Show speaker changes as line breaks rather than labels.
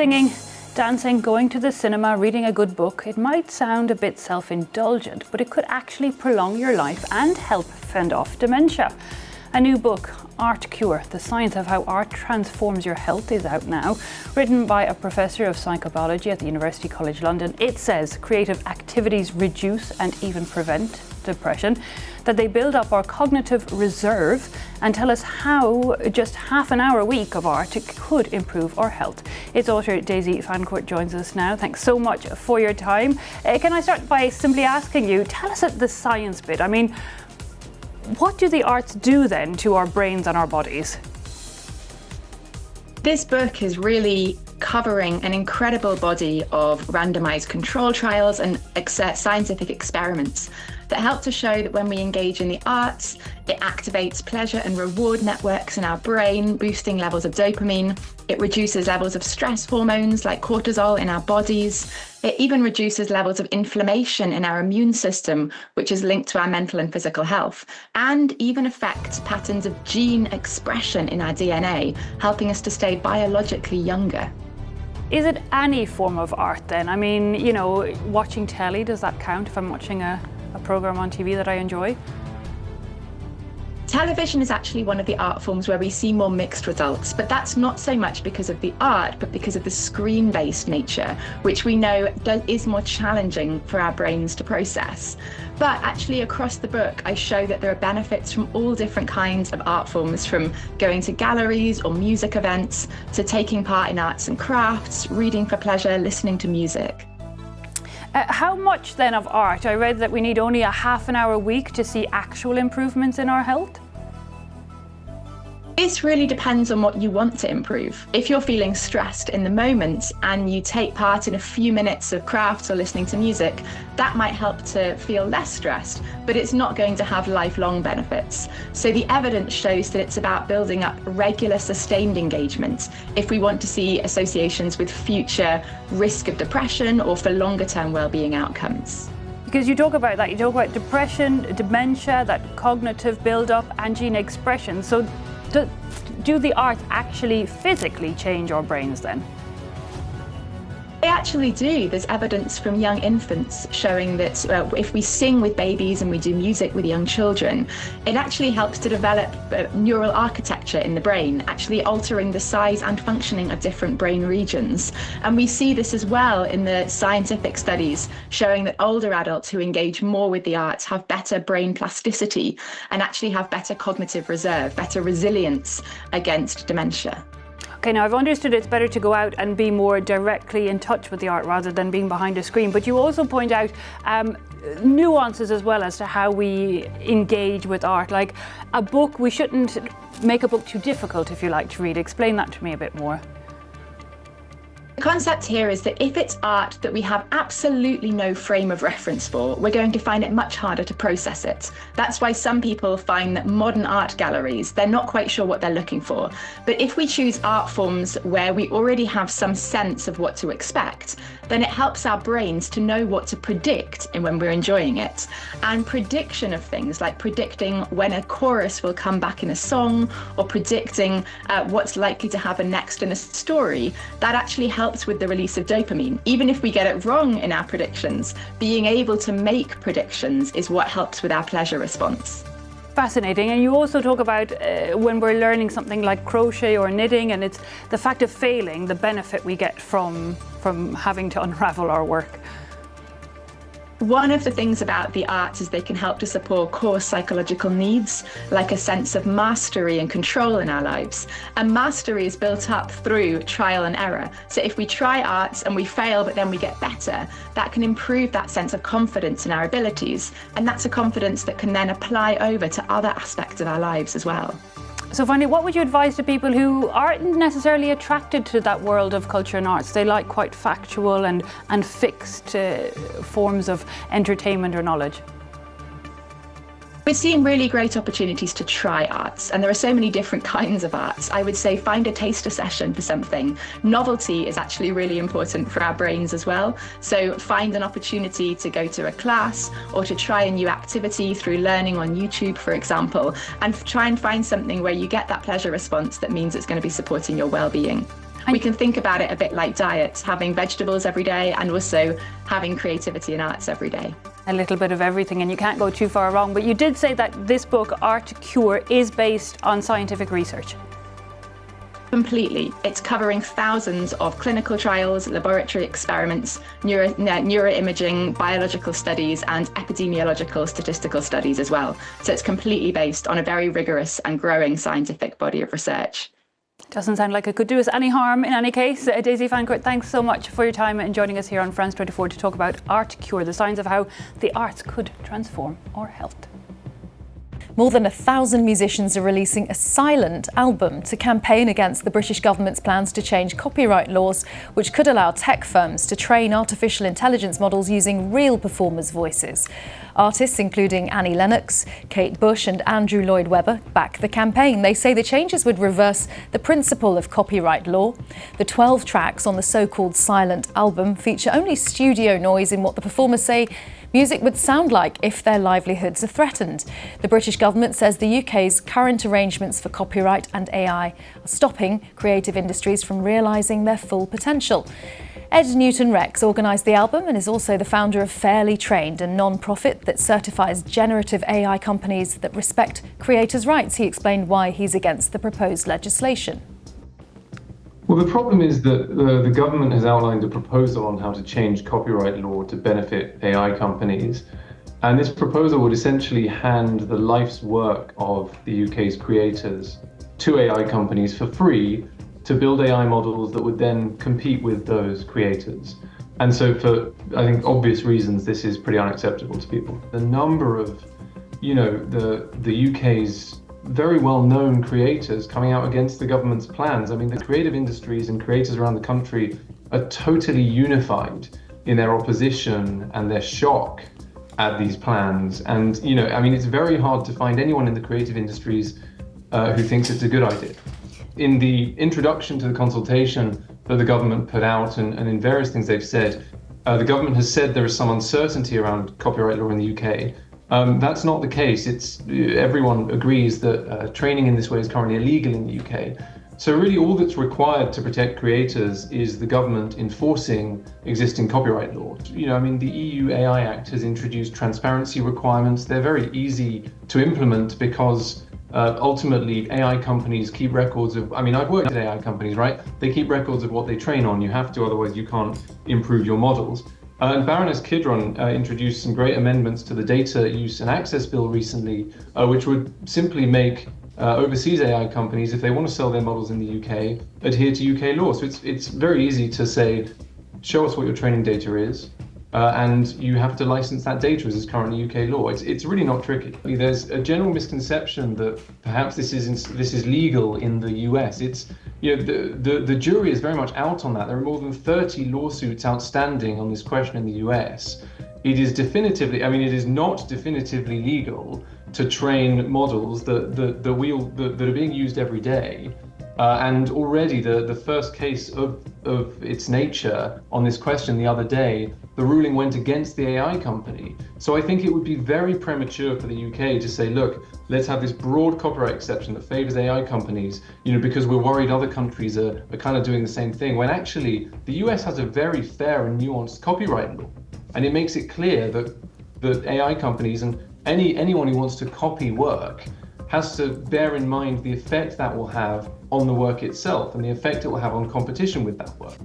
Singing, dancing, going to the cinema, reading a good book, it might sound a bit self-indulgent, but it could actually prolong your life and help fend off dementia. A new book, Art Cure, The Science of How Art Transforms Your Health, is out now. Written by a professor of psychobiology at the University College London, it says creative activities reduce and even prevent depression, that they build up our cognitive reserve and tell us how just half an hour a week of art could improve our health. Its author Daisy Fancourt joins us now. Thanks so much for your time. Can I start by simply asking you, tell us the science bit. I mean, what do the arts do then to our brains and our bodies?
This book is really covering an incredible body of randomized control trials and scientific experiments that help to show that when we engage in the arts, it activates pleasure and reward networks in our brain, boosting levels of dopamine. It reduces levels of stress hormones like cortisol in our bodies. It even reduces levels of inflammation in our immune system, which is linked to our mental and physical health, and even affects patterns of gene expression in our DNA, helping us to stay biologically younger.
Is it any form of art then? I mean, you know, watching telly, does that count if I'm watching a program on TV that I enjoy?
Television is actually one of the art forms where we see more mixed results, but that's not so much because of the art, but because of the screen-based nature, which we know is more challenging for our brains to process. But actually across the book, I show that there are benefits from all different kinds of art forms, from going to galleries or music events, to taking part in arts and crafts, reading for pleasure, listening to music.
How much then of art? I read that we need only a half an hour a week to see actual improvements in our health.
This really depends on what you want to improve. If you're feeling stressed in the moment and you take part in a few minutes of crafts or listening to music, that might help to feel less stressed, but it's not going to have lifelong benefits. So the evidence shows that it's about building up regular, sustained engagement if we want to see associations with future risk of depression or for longer-term well-being outcomes.
Because you talk about that, you talk about depression, dementia, that cognitive build-up and gene expression. So do the arts actually physically change our brains then?
They actually do. There's evidence from young infants showing that if we sing with babies and we do music with young children, it actually helps to develop neural architecture in the brain, actually altering the size and functioning of different brain regions. And we see this as well in the scientific studies showing that older adults who engage more with the arts have better brain plasticity and actually have better cognitive reserve, better resilience against dementia.
Okay, now I've understood it's better to go out and be more directly in touch with the art rather than being behind a screen, but you also point out nuances as well as to how we engage with art. Like a book, we shouldn't make a book too difficult, if you like, to read. Explain that to me a bit more.
The concept here is that if it's art that we have absolutely no frame of reference for, we're going to find it much harder to process it. That's why some people find that modern art galleries, they're not quite sure what they're looking for. But if we choose art forms where we already have some sense of what to expect, then it helps our brains to know what to predict when we're enjoying it. And prediction of things like predicting when a chorus will come back in a song or predicting what's likely to happen next in a story, that actually helps with the release of dopamine. Even if we get it wrong in our predictions, being able to make predictions is what helps with our pleasure response.
Fascinating. And you also talk about when we're learning something like crochet or knitting, and it's the fact of failing, the benefit we get from having to unravel our work.
One of the things about the arts is they can help to support core psychological needs, like a sense of mastery and control in our lives. And mastery is built up through trial and error. So if we try arts and we fail, but then we get better, that can improve that sense of confidence in our abilities. And that's a confidence that can then apply over to other aspects of our lives as well.
So finally, what would you advise to people who aren't necessarily attracted to that world of culture and arts? They like quite factual and fixed forms of entertainment or knowledge. We're seeing really great opportunities to try arts, and there are so many different kinds of arts. I would say find a taster session for something. Novelty is actually really important for our brains as well. So find an opportunity to go to a class or to try a new activity through learning on YouTube, for example, and try and find something where you get that pleasure response that means it's going to be supporting your well-being.
We can think about it a bit like diets, having vegetables every day and also having creativity and arts every day.
A little bit of everything, and you can't go too far wrong. But you did say that this book, Art to Cure, is based on scientific research.
Completely. It's covering thousands of clinical trials, laboratory experiments, neuroimaging, biological studies, and epidemiological statistical studies as well. So it's completely based on a very rigorous and growing scientific body of research.
Doesn't sound like it could do us any harm in any case. Daisy Fancourt, thanks so much for your time and joining us here on France 24 to talk about Art Cure, the signs of how the arts could transform our health.
More than 1,000 musicians are releasing a silent album to campaign against the British government's plans to change copyright laws, which could allow tech firms to train artificial intelligence models using real performers' voices. Artists including Annie Lennox, Kate Bush and Andrew Lloyd Webber back the campaign. They say the changes would reverse the principle of copyright law. The 12 tracks on the so-called silent album feature only studio noise in what the performers say music would sound like if their livelihoods are threatened. The British government says the UK's current arrangements for copyright and AI are stopping creative industries from realising their full potential. Ed Newton-Rex organised the album and is also the founder of Fairly Trained, a non-profit that certifies generative AI companies that respect creators' rights. He explained why he's against the proposed legislation.
Well, the problem is that the government has outlined a proposal on how to change copyright law to benefit AI companies. And this proposal would essentially hand the life's work of the UK's creators to AI companies for free to build AI models that would then compete with those creators. And so for, I think, obvious reasons, this is pretty unacceptable to people. The number of, the UK's very well-known creators coming out against the government's plans. I mean, the creative industries and creators around the country are totally unified in their opposition and their shock at these plans. And, it's very hard to find anyone in the creative industries who thinks it's a good idea. In the introduction to the consultation that the government put out and in various things they've said, the government has said there is some uncertainty around copyright law in the UK. That's not the case. Everyone agrees that training in this way is currently illegal in the UK. So really all that's required to protect creators is the government enforcing existing copyright law. The EU AI Act has introduced transparency requirements. They're very easy to implement because ultimately AI companies keep records of, I've worked at AI companies, right? They keep records of what they train on. You have to, otherwise you can't improve your models. And Baroness Kidron introduced some great amendments to the Data Use and Access Bill recently, which would simply make overseas AI companies, if they want to sell their models in the UK, adhere to UK law. So it's very easy to say, show us what your training data is, and you have to license that data as is currently UK law. It's really not tricky. There's a general misconception that perhaps this is legal in the US. The jury is very much out on that. There are more than 30 lawsuits outstanding on this question in the US. It is not definitively legal to train models that are being used every day. And already the first case of its nature on this question the other day, the ruling went against the AI company. So I think it would be very premature for the UK to say, look, let's have this broad copyright exception that favors AI companies, because we're worried other countries are kind of doing the same thing, when actually the US has a very fair and nuanced copyright law. And it makes it clear that AI companies and anyone who wants to copy work has to bear in mind the effect that will have on the work itself and the effect it will have on competition with that work.